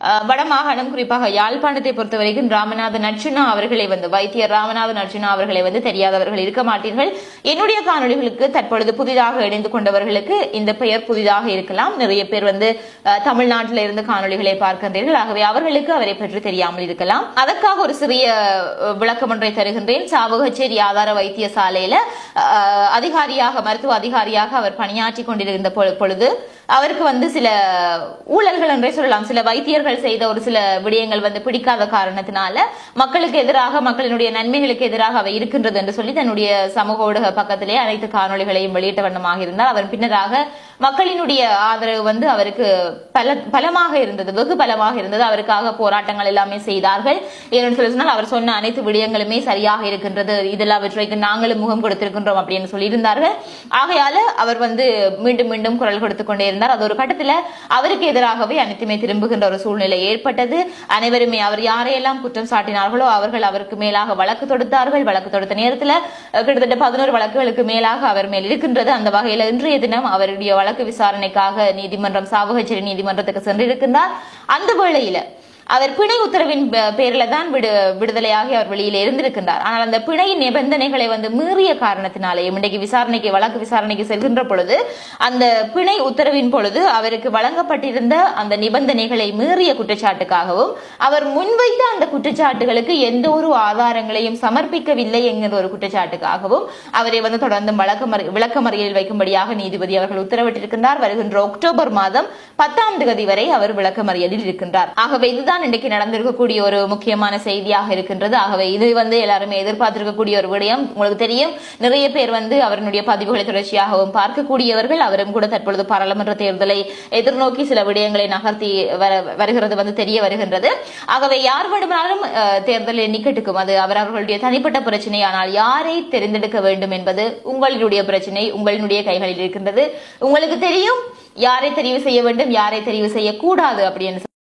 வடமாகாணம் குறிப்பாக யாழ்ப்பாணத்தை பொறுத்தவரைக்கும் ராமநாதன் அர்ச்சுனா அவர்களை வைத்தியர் ராமநாதன் அர்ச்சுனா அவர்களை தெரியாதவர்கள் இருக்க மாட்டீர்கள். என்னுடைய காணொலிகளுக்கு தற்பொழுது புதிதாக இணைந்து கொண்டவர்களுக்கு இந்த பெயர் புதிதாக இருக்கலாம். நிறைய பேர் தமிழ்நாட்டில இருந்து காணொலிகளை பார்க்கின்றீர்கள். ஆகவே அவர்களுக்கு அவரை பற்றி தெரியாமல் இருக்கலாம். அதற்காக ஒரு சிறிய விளக்கம் ஒன்றை தருகின்றேன். சாவகச்சேரி ஆதார வைத்தியசாலையில அதிகாரியாக மருத்துவ அதிகாரியாக அவர் பணியாற்றி கொண்டிருந்த பொழுது அவருக்கு சில ஊழல்கள் என்றே சொல்லலாம். சில வைத்தியர்கள் செய்த ஒரு சில விடயங்கள் பிடிக்காத காரணத்தினால மக்களுக்கு எதிராக, மக்களினுடைய நன்மைகளுக்கு எதிராக அவை இருக்கின்றது என்று சொல்லி தன்னுடைய சமூக ஊடக பக்கத்திலே அனைத்து காணொலிகளையும் வெளியிட்ட வண்ணமாக இருந்தார். அவர் பின்னராக மக்களினுடைய ஆதரவு அவருக்கு பலமாக இருந்தது, வெகு பலமாக இருந்தது. அவருக்காக போராட்டங்கள் எல்லாமே செய்தார்கள். ஏன்னு சொல்லி சொன்னால் அவர் சொன்ன அனைத்து விடயங்களுமே சரியாக இருக்கின்றது, இதெல்லாவற்றைக்கு நாங்களும் முகம் கொடுத்திருக்கின்றோம் அப்படின்னு சொல்லி இருந்தார்கள். ஆகையால அவர் மீண்டும் மீண்டும் குரல் கொடுத்துக் கொண்டே இருந்தார். அது ஒரு கட்டத்தில் அவருக்கு எதிராகவே அனைத்துமே திரும்புகின்ற ஒரு சூழ்நிலை ஏற்பட்டது. அனைவருமே அவர் யாரையெல்லாம் குற்றம் சாட்டினார்களோ அவர்கள் அவருக்கு மேலாக வழக்கு தொடுத்தார்கள். வழக்கு தொடுத்த நேரத்தில் கிட்டத்தட்ட 11 வழக்குகளுக்கு மேலாக அவர் மேல் இருக்கின்றது. அந்த வகையில் இன்றைய தினம் அவருடைய வழக்கு விசாரணைக்காக நீதிமன்றம், சாவகச்சேரி நீதிமன்றத்துக்கு சென்றிருக்கின்றார். அந்த வேளையில அவர் பிணை உத்தரவின் பேரில தான் விடுதலையாகி அவர் வெளியில இருந்திருக்கின்றார். ஆனால் அந்த பிணை நிபந்தனைகளை மீறிய காரணத்தினாலேயும் இன்றைக்கு வழக்கு விசாரணைக்கு செல்கின்ற பொழுது அந்த பிணை உத்தரவின் பொழுது அவருக்கு வழங்கப்பட்டிருந்த அந்த நிபந்தனைகளை மீறிய குற்றச்சாட்டுக்காகவும் அவர் முன்வைத்த அந்த குற்றச்சாட்டுகளுக்கு எந்த ஒரு ஆதாரங்களையும் சமர்ப்பிக்கவில்லை என்கிற ஒரு குற்றச்சாட்டுக்காகவும் அவரை தொடர்ந்து விளக்கமறியலில் வைக்கும்படியாக நீதிபதி அவர்கள் உத்தரவிட்டிருக்கின்றார். வருகின்ற அக்டோபர் மாதம் 10ஆம் தேதி வரை அவர் விளக்கமறியலில் இருக்கின்றார். ஆகவே இதுதான் இன்றைக்கு நடந்திருக்கக்கூடிய ஒரு முக்கியமான செய்தியாக இருக்கின்றது. ஆகவே இது எல்லாருமே எதிர்பார்த்திருக்கக்கூடிய ஒரு விடயம். உங்களுக்கு தெரியும், நிறைய பேர் அவருடைய பதிவுகளை தொடர்ச்சியாகவும் பார்க்கக்கூடியவர்கள். அவரும் கூட தற்பொழுது பாராளுமன்ற தேர்தலை எதிர்நோக்கி சில விடயங்களை நகர்த்தி வருகிறது தெரிய வருகின்றது. ஆகவே யார் வேண்டுமானாலும் தேர்தலில் நிக்கட்டுக்கும், அது அவர்களுடைய தனிப்பட்ட பிரச்சனை. ஆனால் யாரை தெரிந்தெடுக்க வேண்டும் என்பது உங்களுடைய பிரச்சனை, உங்களுடைய கைகளில் இருக்கின்றது. உங்களுக்கு தெரியும் யாரை தெரிவு செய்ய வேண்டும், யாரை தெரிவு செய்யக்கூடாது அப்படின்னு